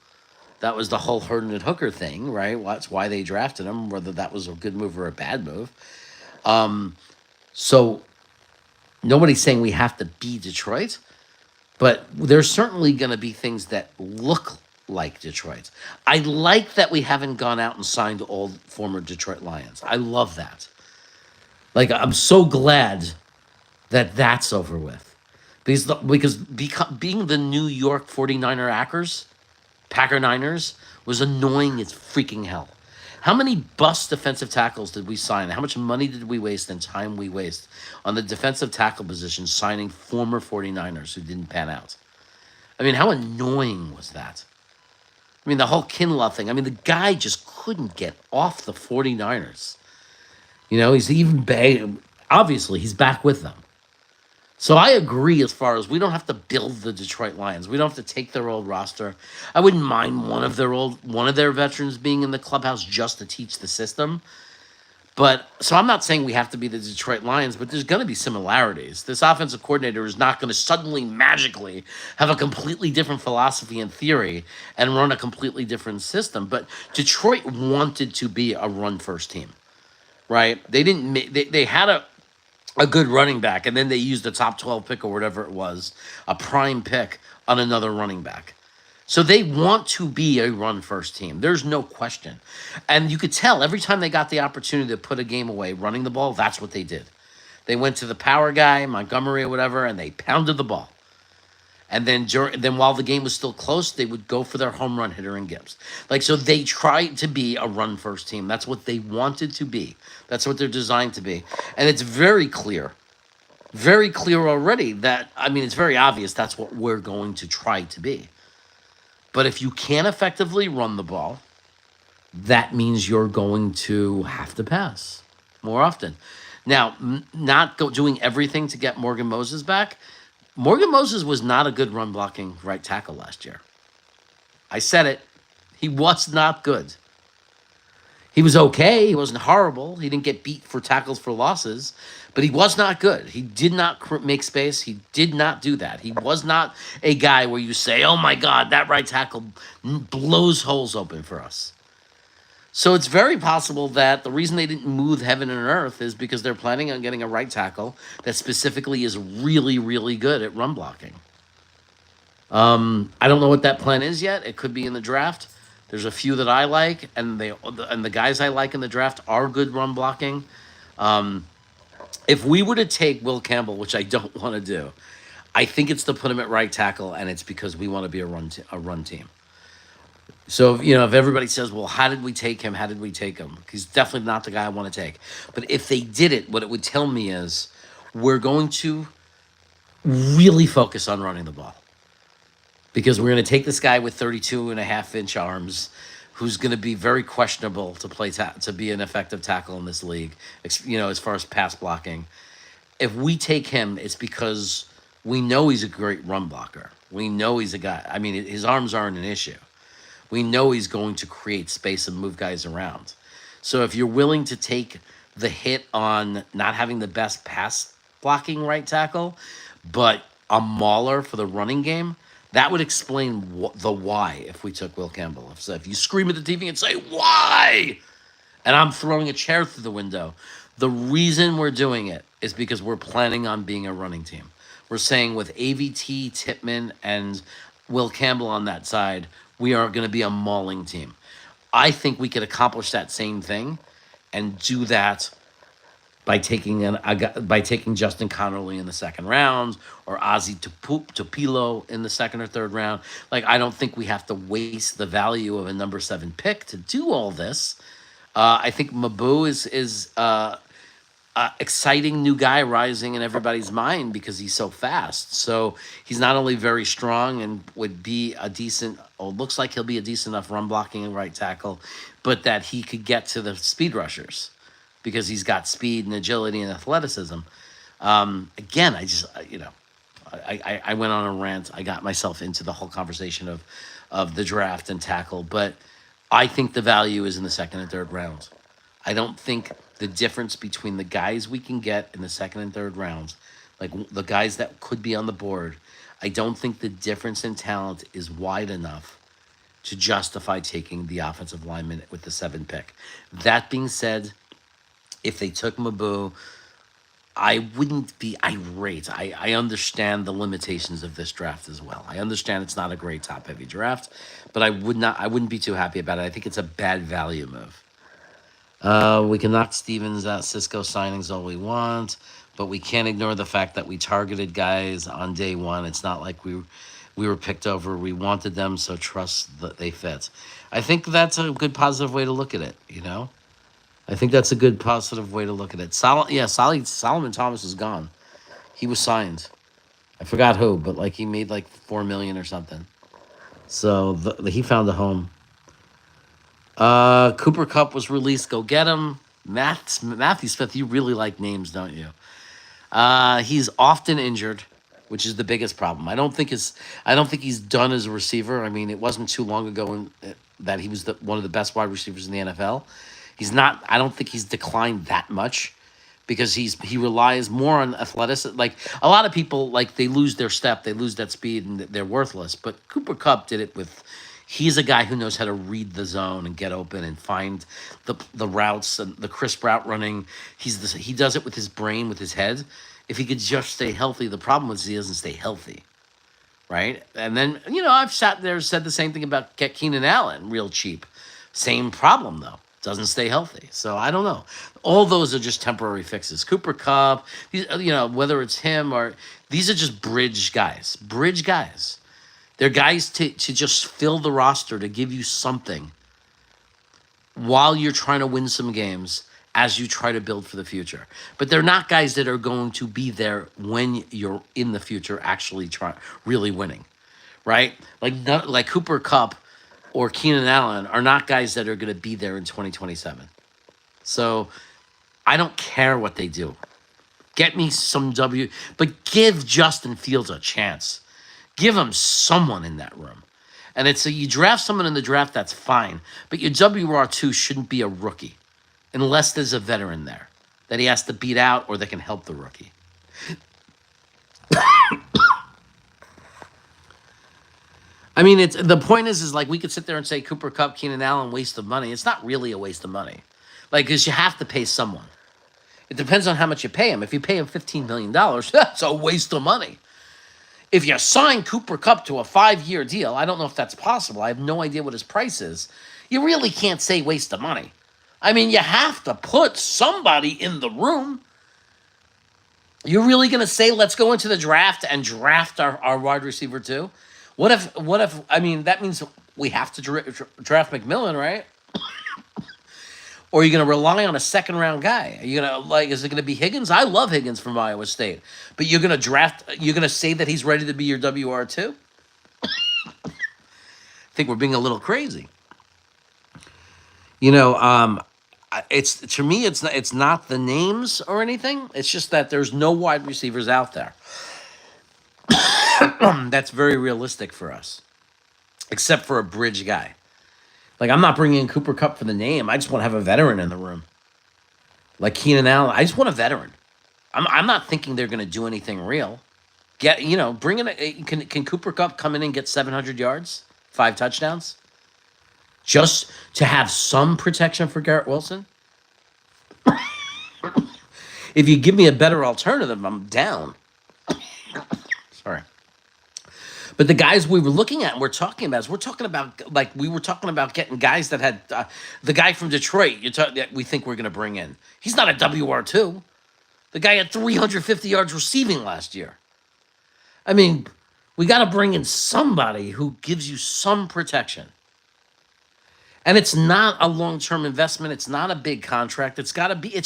That was the whole Herndon and Hooker thing, right? Well, that's why they drafted him, whether that was a good move or a bad move. So nobody's saying we have to be Detroit, but there's certainly going to be things that look like Detroit. I like that we haven't gone out and signed all former Detroit Lions. I love that. Like, I'm so glad that that's over with. Being the New York 49er Packer Niners was annoying as freaking hell. How many bust defensive tackles did we sign? How much money did we waste and time we waste on the defensive tackle position signing former 49ers who didn't pan out? I mean, how annoying was that? I mean, the whole Kinlaw thing. I mean, the guy just couldn't get off the 49ers. He's even obviously he's back with them. So I agree as far as we don't have to build the Detroit Lions. We don't have to take their old roster. I wouldn't mind one of their veterans being in the clubhouse just to teach the system. But so I'm not saying we have to be the Detroit Lions, but there's going to be similarities. This offensive coordinator is not going to suddenly magically have a completely different philosophy and theory and run a completely different system. But Detroit wanted to be a run first team, right? They didn't. They had a good running back, and then they used the top 12 pick or whatever it was, a prime pick on another running back. So they want to be a run first team. There's no question. And you could tell every time they got the opportunity to put a game away running the ball, that's what they did. They went to the power guy, Montgomery or whatever, and they pounded the ball. And then while the game was still close, they would go for their home run hitter in Gibbs. So they tried to be a run first team. That's what they wanted to be. That's what they're designed to be. And it's very clear already that, it's very obvious that's what we're going to try to be. But if you can't effectively run the ball, that means you're going to have to pass more often. Now, not doing everything to get Morgan Moses back. Morgan Moses was not a good run blocking right tackle last year. I said it. He was not good. He was okay. He wasn't horrible. He didn't get beat for tackles for losses, but he was not good. He did not make space. He did not do that. He was not a guy where you say, oh my God, that right tackle blows holes open for us. So it's very possible that the reason they didn't move heaven and earth is because they're planning on getting a right tackle that specifically is really, really good at run blocking. I don't know what that plan is yet. It could be in the draft. There's a few that I like, and the guys I like in the draft are good run blocking. If we were to take Will Campbell, which I don't want to do, I think it's to put him at right tackle, and it's because we want to be a run team. So, if everybody says, well, how did we take him? How did we take him? He's definitely not the guy I want to take. But if they did it, what it would tell me is we're going to really focus on running the ball. Because we're going to take this guy with 32.5-inch arms who's going to be very questionable to play to be an effective tackle in this league, as far as pass blocking. If we take him, it's because we know he's a great run blocker. We know he's a guy. His arms aren't an issue. We know he's going to create space and move guys around. So if you're willing to take the hit on not having the best pass blocking right tackle, but a mauler for the running game, that would explain the why if we took Will Campbell. So if you scream at the TV and say, why? And I'm throwing a chair through the window. The reason we're doing it is because we're planning on being a running team. We're saying with AVT, Titman, and Will Campbell on that side, we are going to be a mauling team. I think we could accomplish that same thing and do that by by taking Justin Connerly in the second round or Ozzy Topilo in the second or third round. Like I don't think we have to waste the value of a number 7 pick to do all this. I think Mabu is exciting new guy rising in everybody's mind because he's so fast. So he's not only very strong and would be a decent, or looks like he'll be a decent enough run blocking and right tackle, but that he could get to the speed rushers because he's got speed and agility and athleticism. Again, I went on a rant. I got myself into the whole conversation of the draft and tackle, but I think the value is in the second and third rounds. I don't think the difference between the guys we can get in the second and third rounds, like the guys that could be on the board, I don't think the difference in talent is wide enough to justify taking the offensive lineman with the 7 pick. That being said, if they took Mabu, I wouldn't be irate. I understand the limitations of this draft as well. I understand it's not a great top heavy draft, but I wouldn't be too happy about it. I think it's a bad value move. We can knock Stevens out Cisco signings all we want, but we can't ignore the fact that we targeted guys on day one. It's not like we were picked over. We wanted them, so trust that they fit. I think that's a good positive way to look at it, you know? I think that's a good positive way to look at it. Solomon Thomas is gone. He was signed. I forgot who, but like he made like $4 million or something. So he found a home. Cooper Kupp was released. Go get him. Matthew Smith, you really like names, don't you? He's often injured, which is the biggest problem. I don't think he's done as a receiver. I mean, it wasn't too long ago that he was one of the best wide receivers in the NFL. He's not. I don't think he's declined that much because he relies more on athleticism. Like a lot of people, like they lose their step, they lose that speed, and they're worthless. But Cooper Kupp did it with. He's a guy who knows how to read the zone and get open and find the routes and the crisp route running. He does it with his brain, with his head. If he could just stay healthy, the problem is he doesn't stay healthy, right? And then I've sat there and said the same thing about Keenan Allen, real cheap. Same problem though. Doesn't stay healthy. So I don't know. All those are just temporary fixes. Cooper Kupp, whether it's him or these are just bridge guys. Bridge guys. They're guys to just fill the roster, to give you something while you're trying to win some games as you try to build for the future. But they're not guys that are going to be there when you're in the future actually really winning, right? Like Cooper Kupp or Keenan Allen are not guys that are going to be there in 2027. So I don't care what they do. Get me some but give Justin Fields a chance. Give him someone in that room. And you draft someone in the draft, that's fine. But your WR2 shouldn't be a rookie unless there's a veteran there that he has to beat out or that can help the rookie. I mean, the point is like we could sit there and say Cooper Kupp, Keenan Allen, waste of money. It's not really a waste of money. Like, because you have to pay someone. It depends on how much you pay him. If you pay him $15 million, that's a waste of money. If you sign Cooper Kupp to a 5-year deal, I don't know if that's possible. I have no idea what his price is. You really can't say waste of money. I mean, you have to put somebody in the room. You're really going to say, let's go into the draft and draft our wide receiver too? What if, I mean, that means we have to draft McMillan, right? Or are you going to rely on a second-round guy? Are you going to, is it going to be Higgins? I love Higgins from Iowa State. But you're going to say that he's ready to be your WR2? I think we're being a little crazy. It's to me, it's not the names or anything. It's just that there's no wide receivers out there. That's very realistic for us, except for a bridge guy. Like, I'm not bringing in Cooper Kupp for the name. I just want to have a veteran in the room. Like Keenan Allen. I just want a veteran. I'm not thinking they're going to do anything real. Bring in can Cooper Kupp come in and get 700 yards, 5 touchdowns? Just to have some protection for Garrett Wilson? If you give me a better alternative, I'm down. Sorry. But the guys we were looking at and we're talking about is we're talking about like we were talking about getting guys that had the guy from Detroit that we think we're going to bring in. He's not a WR2. The guy had 350 yards receiving last year. I mean, we got to bring in somebody who gives you some protection. And it's not a long-term investment. It's not a big contract. It's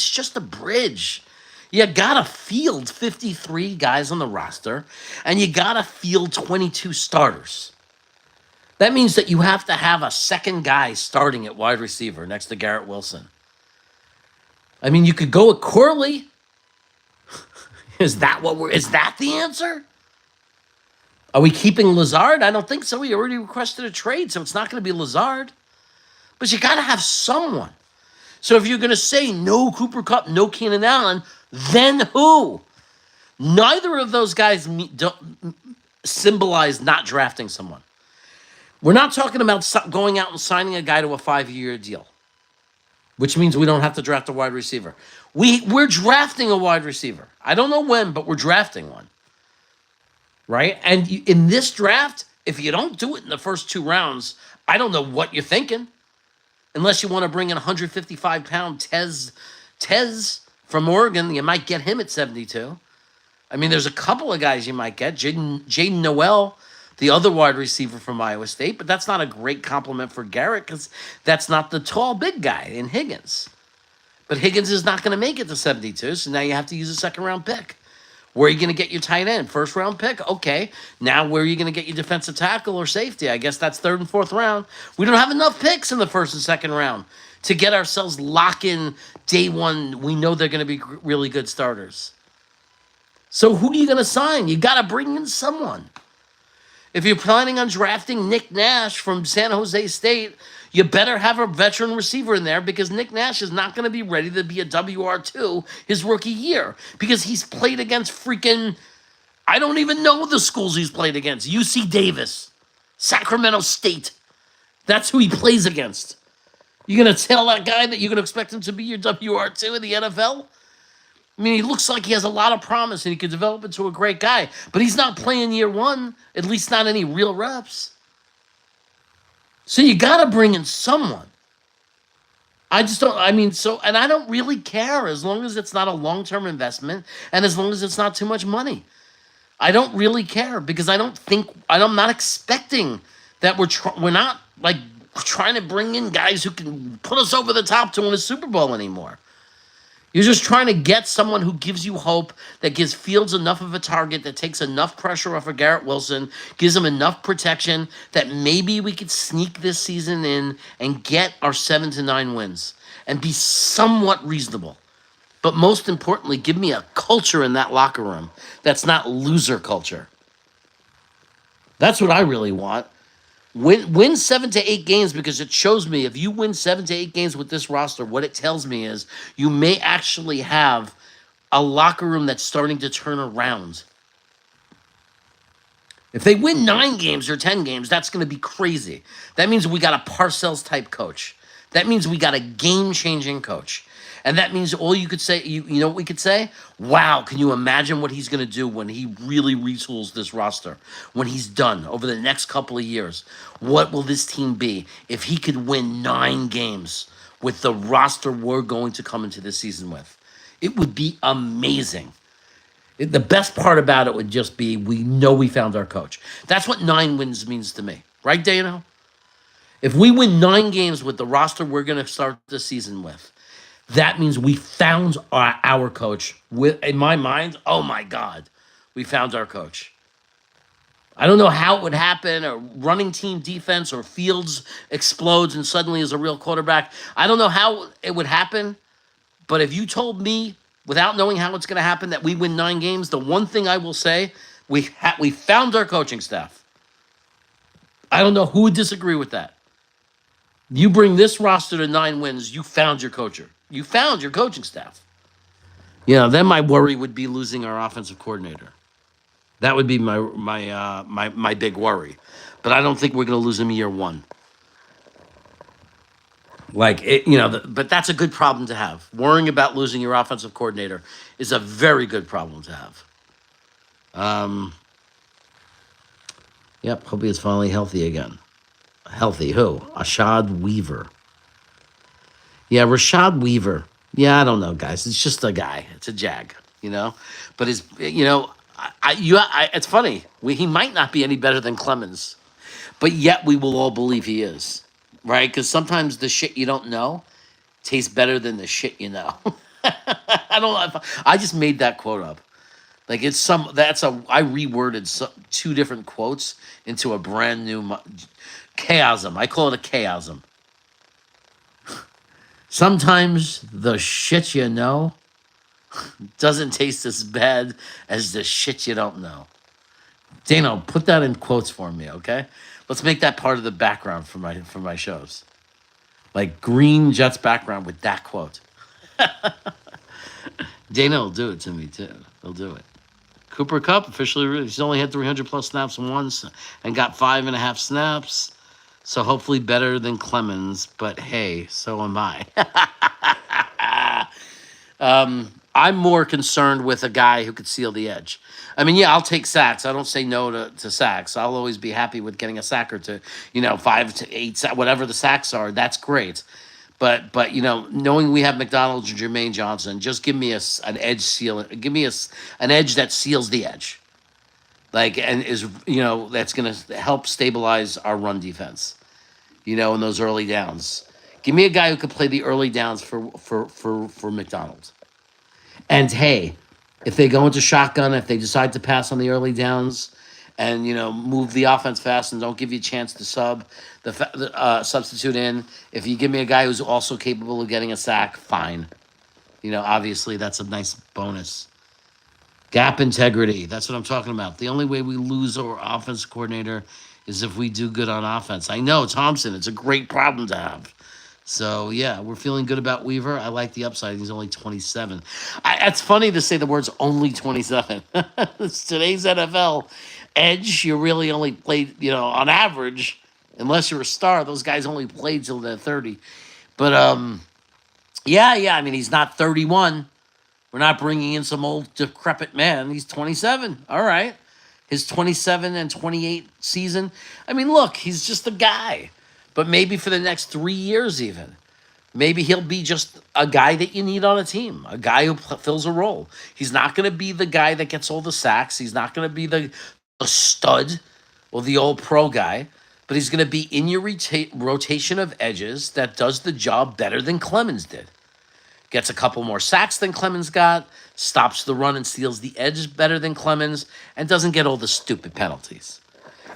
just a bridge. You got to field 53 guys on the roster, and you got to field 22 starters. That means that you have to have a second guy starting at wide receiver next to Garrett Wilson. I mean, you could go with Corley. Is that the answer? Are we keeping Lazard? I don't think so. He already requested a trade, so it's not going to be Lazard. But you got to have someone. So if you're going to say no Cooper Kupp, no Keenan Allen, then who? Neither of those guys don't symbolize not drafting someone. We're not talking about going out and signing a guy to a 5-year deal, which means we don't have to draft a wide receiver. We're drafting a wide receiver. I don't know when, but we're drafting one. Right? And in this draft, if you don't do it in the first 2 rounds, I don't know what you're thinking. Unless you want to bring in 155-pound Tez from Oregon, you might get him at 72. I mean, there's a couple of guys you might get. Jaden Noel, the other wide receiver from Iowa State, but that's not a great compliment for Garrett because that's not the tall, big guy in Higgins. But Higgins is not going to make it to 72, so now you have to use a second-round pick. Where are you going to get your tight end? First-round pick? Okay. Now where are you going to get your defensive tackle or safety? I guess that's 3rd and 4th round. We don't have enough picks in the 1st and 2nd round to get ourselves locked in day one. We know they're going to be really good starters. So who are you going to sign? You got to bring in someone. If you're planning on drafting Nick Nash from San Jose State, you better have a veteran receiver in there because Nick Nash is not going to be ready to be a WR2 his rookie year because he's played against freaking, I don't even know the schools he's played against. UC Davis, Sacramento State. That's who he plays against. You're going to tell that guy that you're going to expect him to be your WR2 in the NFL? I mean, he looks like he has a lot of promise and he could develop into a great guy, but he's not playing year one, at least not any real reps. So you got to bring in someone. I don't really care as long as it's not a long-term investment and as long as it's not too much money. I don't really care because I'm not expecting that we're not like trying to bring in guys who can put us over the top to win a Super Bowl anymore. You're just trying to get someone who gives you hope, that gives Fields enough of a target, that takes enough pressure off of Garrett Wilson, gives him enough protection that maybe we could sneak this season in and get our 7 to 9 wins and be somewhat reasonable. But most importantly, give me a culture in that locker room that's not loser culture. That's what I really want. Win 7 to 8 games because it shows me if you win 7 to 8 games with this roster, what it tells me is you may actually have a locker room that's starting to turn around. If they win 9 games or 10 games, that's going to be crazy. That means we got a Parcells-type coach. That means we got a game-changing coach. And that means all you could say, you know what we could say? Wow, can you imagine what he's going to do when he really retools this roster? When he's done over the next couple of years? What will this team be if he could win 9 games with the roster we're going to come into this season with? It would be amazing. The best part about it would just be we know we found our coach. That's what 9 wins means to me. Right, Dano? If we win 9 games with the roster we're going to start the season with, that means we found our coach. In my mind, oh my God, we found our coach. I don't know how it would happen, or running team defense, or Fields explodes and suddenly is a real quarterback. I don't know how it would happen, but if you told me, without knowing how it's going to happen, that we win 9 games, the one thing I will say, we found our coaching staff. I don't know who would disagree with that. You bring this roster to 9 wins, you found your coacher. You found your coaching staff. Then my worry would be losing our offensive coordinator. That would be my big worry. But I don't think we're going to lose him year 1. Like but that's a good problem to have. Worrying about losing your offensive coordinator is a very good problem to have. Um, yep, hope he is finally healthy again. Healthy who? Ashad Weaver. Yeah, Rashad Weaver. Yeah, I don't know, guys. It's just a guy. It's a jag, But it's funny. He might not be any better than Clemens, but yet we will all believe he is, right? Because sometimes the shit you don't know tastes better than the shit you know. I don't know. I just made that quote up. Like I reworded two different quotes into a brand new chaosm. I call it a chaosm. Sometimes the shit you know doesn't taste as bad as the shit you don't know. Dano, put that in quotes for me, okay? Let's make that part of the background for my shows. Like green Jets background with that quote. Dana will do it to me too. He'll do it. Cooper Kupp officially released. He's only had 300 plus snaps once and got 5.5 snaps. So hopefully better than Clemens. But hey, so am I. I'm more concerned with a guy who could seal the edge. I mean, yeah, I'll take sacks. I don't say no to sacks. I'll always be happy with getting a sack or two. 5 to 8, whatever the sacks are. That's great. But knowing we have McDonald's and Jermaine Johnson, just give me an edge seal. Give me an edge that seals the edge, like and is that's gonna help stabilize our run defense. In those early downs, give me a guy who could play the early downs for McDonald's. And hey, if they go into shotgun, if they decide to pass on the early downs, and move the offense fast and don't give you a chance to substitute in. If you give me a guy who's also capable of getting a sack, fine. Obviously that's a nice bonus. Gap integrity. That's what I'm talking about. The only way we lose our offense coordinator is if we do good on offense. I know, Thompson, it's a great problem to have. So, yeah, we're feeling good about Weaver. I like the upside. He's only 27. It's funny to say the words only 27. It's today's NFL. Edge, you really only played, on average, unless you're a star, those guys only played till they're 30. But, yeah, I mean, he's not 31. We're not bringing in some old decrepit man. He's 27. All right. His 27 and 28 season. I mean, look, he's just a guy. But maybe for the next 3 years even. Maybe he'll be just a guy that you need on a team. A guy who fills a role. He's not going to be the guy that gets all the sacks. He's not going to be the stud or the old pro guy. But he's going to be in your rotation of edges that does the job better than Clemens did. Gets a couple more sacks than Clemens got, stops the run and steals the edge better than Clemens, and doesn't get all the stupid penalties.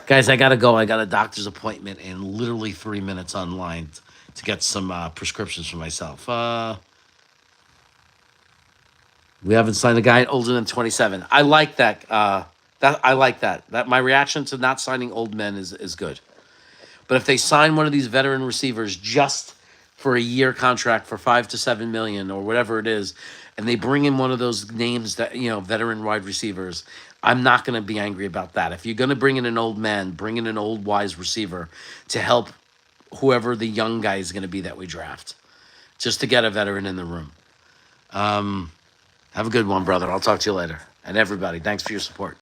Guys, I got to go. I got a doctor's appointment in literally 3 minutes online to get some prescriptions for myself. We haven't signed a guy older than 27. I like that. I like that. That my reaction to not signing old men is good. But if they sign one of these veteran receivers just for a year contract for 5 to 7 million or whatever it is, and they bring in one of those names that veteran wide receivers, I'm not going to be angry about that. If you're going to bring in an old man, bring in an old wise receiver to help whoever the young guy is going to be that we draft, just to get a veteran in the room. Have a good one, brother. I'll talk to you later. And everybody, thanks for your support.